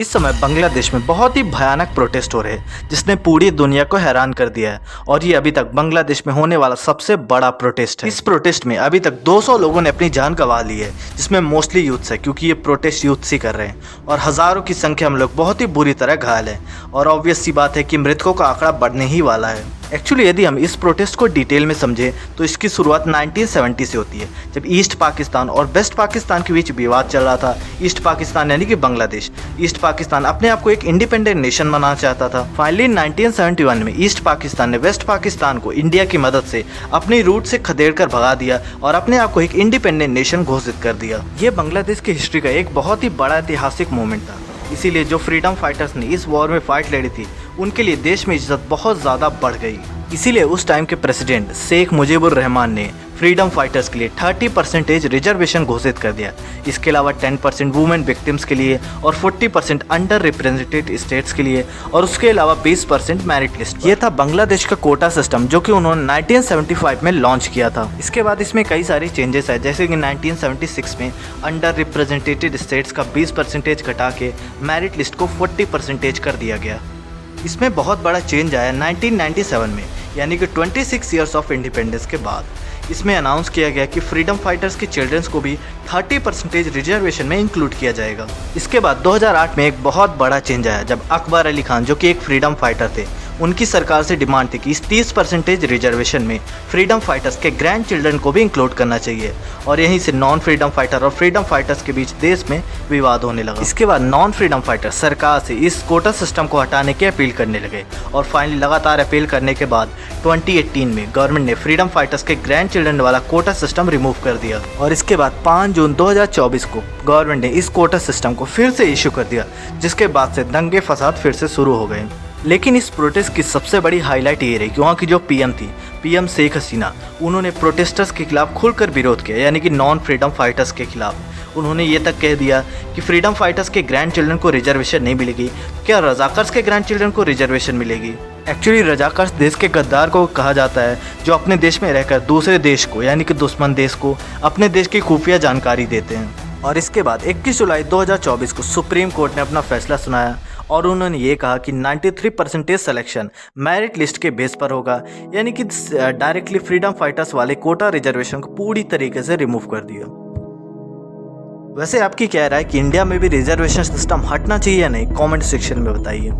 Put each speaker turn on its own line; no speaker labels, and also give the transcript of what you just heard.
इस समय बांग्लादेश में बहुत ही भयानक प्रोटेस्ट हो रहे हैं जिसने पूरी दुनिया को हैरान कर दिया है और ये अभी तक बांग्लादेश में होने वाला सबसे बड़ा प्रोटेस्ट है। इस प्रोटेस्ट में अभी तक 200 लोगों ने अपनी जान गंवा ली है जिसमें मोस्टली यूथ्स है क्योंकि ये प्रोटेस्ट यूथ्स ही कर रहे हैं और हज़ारों की संख्या में लोग बहुत ही बुरी तरह घायल हैं और ऑब्वियस सी बात है कि मृतकों का आंकड़ा बढ़ने ही वाला है। एक्चुअली यदि हम इस प्रोटेस्ट को डिटेल में समझें तो इसकी शुरुआत 1970 से होती है जब ईस्ट पाकिस्तान और वेस्ट पाकिस्तान के बीच विवाद चल रहा था। ईस्ट पाकिस्तान यानी कि बांग्लादेश, ईस्ट पाकिस्तान अपने आप को एक इंडिपेंडेंट नेशन बनाना चाहता था। फाइनली 1971 में ईस्ट पाकिस्तान ने वेस्ट पाकिस्तान को इंडिया की मदद से अपनी रूट से खदेड़ कर भगा दिया और अपने आप को एक इंडिपेंडेंट नेशन घोषित कर दिया। ये बांग्लादेश की हिस्ट्री का एक बहुत ही बड़ा ऐतिहासिक मोमेंट था। इसीलिए जो फ्रीडम फाइटर्स ने इस वॉर में फाइट लड़ी थी उनके लिए देश में इज्जत बहुत ज़्यादा बढ़ गई। इसीलिए उस टाइम के प्रेसिडेंट शेख मुजीबुर रहमान ने फ्रीडम फाइटर्स के लिए 30% रिजर्वेशन घोषित कर दिया। इसके अलावा 10% वुमेन विक्टिम्स के लिए और 40% अंडर रिप्रेजेंटेड स्टेट्स के लिए और उसके अलावा 20% मेरिट लिस्ट। ये था बांग्लादेश का कोटा सिस्टम जो कि उन्होंने 1975 में लॉन्च किया था। इसके बाद इसमें कई सारे चेंजेस आए जैसे कि 1976 में अंडर रिप्रेजेंटेड स्टेट्स का 20% घटा के मेरिट लिस्ट को 40% कर दिया गया। इसमें बहुत बड़ा चेंज आया 1997 में यानी कि 26 ईयर्स ऑफ इंडिपेंडेंस के बाद। इसमें अनाउंस किया गया कि फ्रीडम फाइटर्स के चिल्ड्रंस को भी 30% रिजर्वेशन में इंक्लूड किया जाएगा। इसके बाद 2008 में एक बहुत बड़ा चेंज आया जब अकबर अली खान जो कि एक फ्रीडम फाइटर थे, उनकी सरकार से डिमांड थी कि इस 30% रिजर्वेशन में फ्रीडम फाइटर्स के ग्रैंड चिल्ड्रन को भी इंक्लूड करना चाहिए और यहीं से नॉन फ्रीडम फाइटर और फ्रीडम फाइटर्स के बीच देश में विवाद होने लगा। इसके बाद नॉन फ्रीडम फाइटर सरकार से इस कोटा सिस्टम को हटाने की अपील करने लगे और फाइनली लगातार अपील करने के बाद 2018 में गवर्नमेंट ने फ्रीडम फाइटर्स के ग्रैंड चिल्ड्रन वाला कोटा सिस्टम रिमूव कर दिया और इसके बाद 5 जून 2024 को गवर्नमेंट ने इस कोटा सिस्टम को फिर से इशू कर दिया, जिसके बाद से दंगे फसाद फिर से शुरू हो गए। लेकिन इस प्रोटेस्ट की सबसे बड़ी हाईलाइट ये रही कि वहाँ की जो पीएम थी, पीएम शेख हसीना, उन्होंने प्रोटेस्टर्स के खिलाफ खुलकर विरोध किया यानी कि नॉन फ्रीडम फाइटर्स के खिलाफ। उन्होंने ये तक कह दिया कि फ्रीडम फाइटर्स के ग्रैंड चिल्ड्रन को रिजर्वेशन नहीं मिलेगी, क्या रजाकर्स के ग्रैंड चिल्ड्रन को रिजर्वेशन मिलेगी। एक्चुअली रजाकर्स देश के गद्दार को कहा जाता है जो अपने देश में रहकर दूसरे देश को यानी कि दुश्मन देश को अपने देश की खुफिया जानकारी देते हैं। और इसके बाद 21 जुलाई 2024 को सुप्रीम कोर्ट ने अपना फैसला सुनाया और उन्होंने ये कहा कि 93% सिलेक्शन मेरिट लिस्ट के बेस पर होगा यानी कि डायरेक्टली फ्रीडम फाइटर्स वाले कोटा रिजर्वेशन को पूरी तरीके से रिमूव कर दिया। वैसे आपकी क्या राय है कि इंडिया में भी रिजर्वेशन सिस्टम हटना चाहिए या नहीं, कमेंट सेक्शन में बताइए।